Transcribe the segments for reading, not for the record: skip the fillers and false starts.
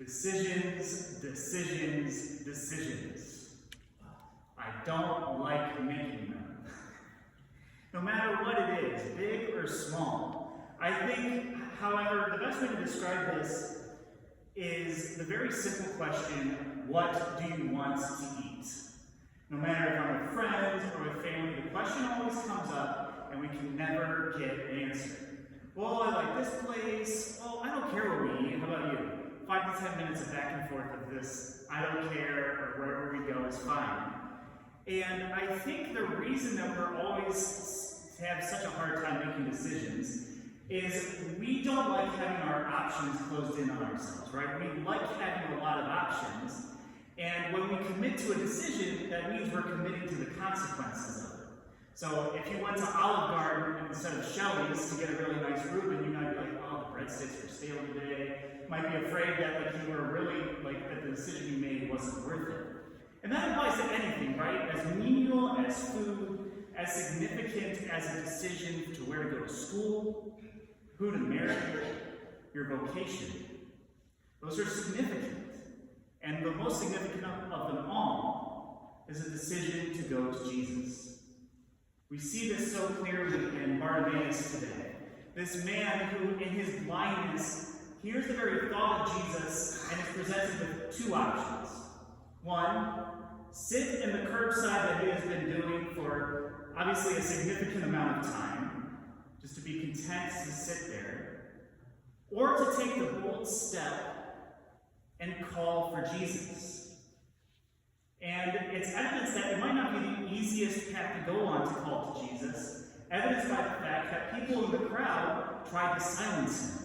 Decisions, decisions, decisions. I don't like making them. No matter what it is, big or small. I think, however, the best way to describe this is the very simple question, what do you want to eat? No matter if I'm with friends or with family, the question always comes up and we can never get an answer. Well, I like this place. Well, I don't care what we eat. How about you? 5 to 10 minutes of back and forth of this, I don't care, or wherever we go is fine. And I think the reason that we're always have such a hard time making decisions is we don't like having our options closed in on ourselves, right? We like having a lot of options, and when we commit to a decision, that means we're committing to the consequences of it. So if you went to Olive Garden instead of Shelley's to get a really nice Reuben, you might be like, oh, the breadsticks were stale today. Might be afraid that you were really, that the decision you made wasn't worth it. And that applies to anything, right? As menial as food, as significant as a decision to where to go to school, who to marry, your vocation. Those are significant. And the most significant of them all is a decision to go to Jesus. We see this so clearly in Bartimaeus today. This man who, in his blindness, hears the very thought of Jesus and is presented with two options. One, sit in the curbside that he has been doing for obviously a significant amount of time, just to be content to sit there, or to take the bold step and call for Jesus. And it's evidence that it might not be the easiest path to go on to call to Jesus, evidenced by the fact that people in the crowd tried to silence him.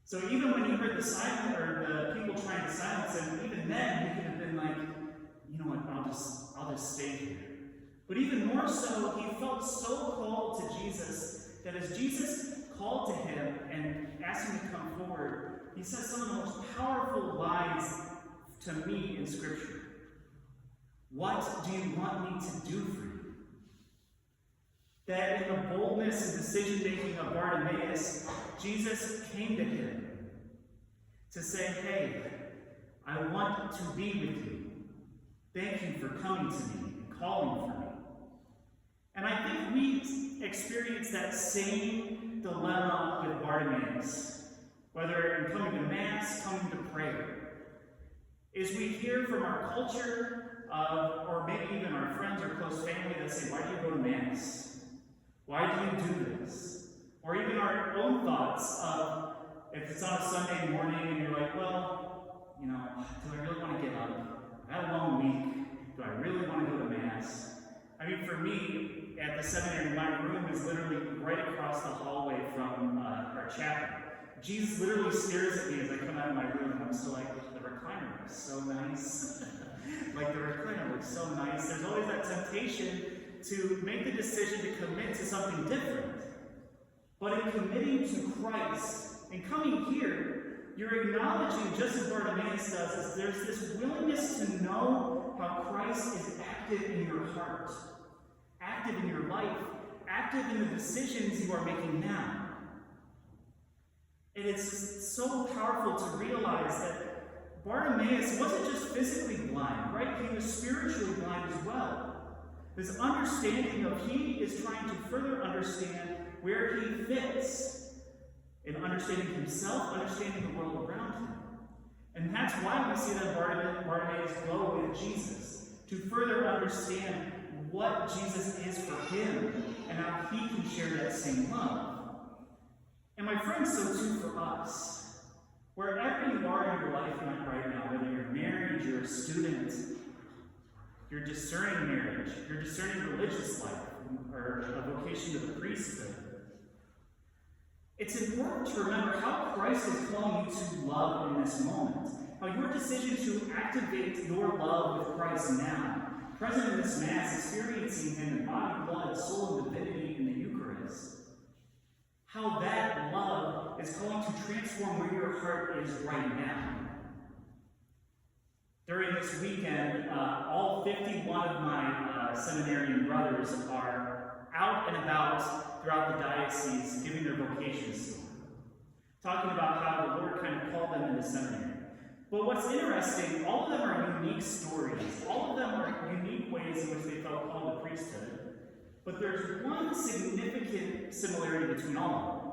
So even when he heard the people trying to silence him, even then he could have been like, you know what, I'll just stay here. But even more so, he felt so called to Jesus that as Jesus called to him and asked him to come forward, he says some of the most powerful lines to me in Scripture. What do you want me to do for you? That in the boldness and decision-making of Bartimaeus, Jesus came to him to say, hey, I want to be with you. Thank you for coming to me and calling for me. And I think we experience that same dilemma with Bartimaeus, whether in coming to Mass, coming to prayer, is we hear from our culture, or maybe even our friends or close family that say, why do you go to Mass? Why do you do this? Or even our own thoughts of, if it's on a Sunday morning and you're like, well, do I really want to get up? I had a long week. Do I really want to go to Mass? I mean, for me, at the seminary, my room is literally right across the hallway from our chapel. Jesus literally stares at me as I come out of my room, and I'm still like, the recliner looks so nice. The recliner looks so nice. There's always that temptation to make the decision to commit to something different. But in committing to Christ, and coming here, you're acknowledging, just as Bartimaeus does, is there's this willingness to know how Christ is active in your heart, active in your life, active in the decisions you are making now. And it's so powerful to realize that Bartimaeus wasn't just physically blind, right? He was spiritually blind as well. This understanding of he is trying to further understand where he fits in understanding himself, understanding the world around him. And that's why we see that Bartimaeus go with Jesus, to further understand what Jesus is for him and how he can share that same love. And my friends, so too for us. Wherever you are in your life right now, whether you're married, you're a student, you're discerning marriage, you're discerning religious life, or a vocation to the priesthood, it's important to remember how Christ is calling you to love in this moment. How your decision to activate your love with Christ now, present in this Mass, experiencing him in body, blood, soul, and divinity in the Eucharist, how that love is going to transform where your heart is right now. During this weekend, all 51 of my seminarian brothers are out and about throughout the diocese giving their vocations to them, talking about how the Lord kind of called them into seminary. But what's interesting, all of them are unique stories. All of them are unique ways in which they felt called to priesthood. But there's one significant similarity between all of them.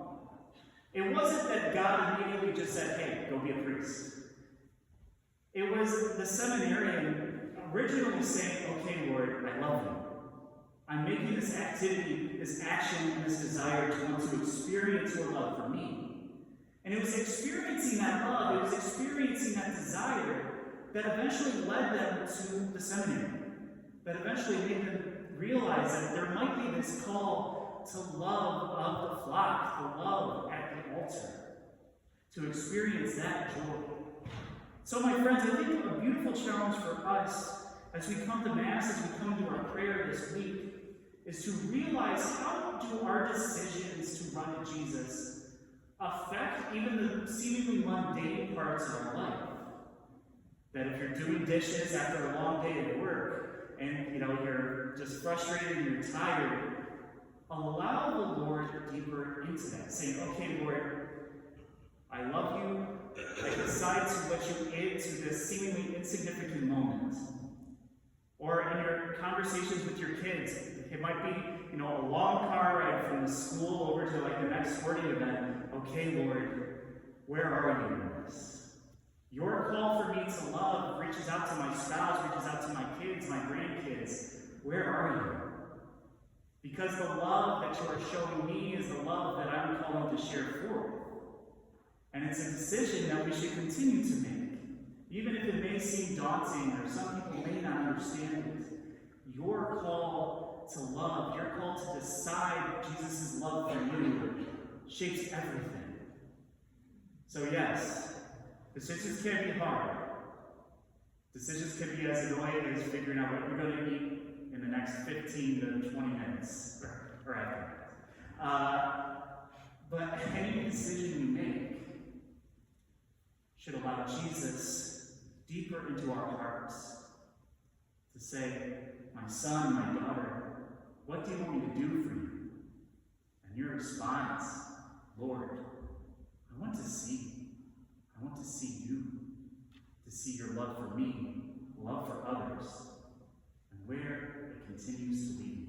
It wasn't that God immediately just said, hey, go be a priest. It was the seminarian originally saying, okay, Lord, I love you. I'm making this activity, this action, and this desire to want to experience your love for me. And it was experiencing that love, it was experiencing that desire that eventually led them to the seminary. That eventually made them realize that there might be this call to love of the flock, to love at the altar, to experience that joy. So my friends, I think a beautiful challenge for us as we come to Mass, as we come to our prayer this week, is to realize how do our decisions to run to Jesus affect even the seemingly mundane parts of our life. That if you're doing dishes after a long day at work, and you're just frustrated and you're tired, allow the Lord deeper into that. Saying, okay, Lord, I love you. I decide to let you into this seemingly insignificant moment. Or in your conversations with your kids, it might be, a long car ride from the school over to the next sporting event. Okay, Lord, where are you in this? Your call for me to love reaches out to my spouse, reaches out to my kids, my grandkids. Where are you? Because the love that you are showing me is the love that I'm calling to share forth. And it's a decision that we should continue to make. Even if it may seem daunting or some people may not understand it, your call to love, your call to decide Jesus' love for you shapes everything. So yes, decisions can be hard. Decisions can be as annoying as figuring out what you're going to eat in the next 15 to 20 minutes, or after that. But any decision we make should allow Jesus deeper into our hearts to say, my son, my daughter, what do you want me to do for you? And your response, Lord, I want to see. I want to see you. To see your love for me, love for others, and where it continues to lead me.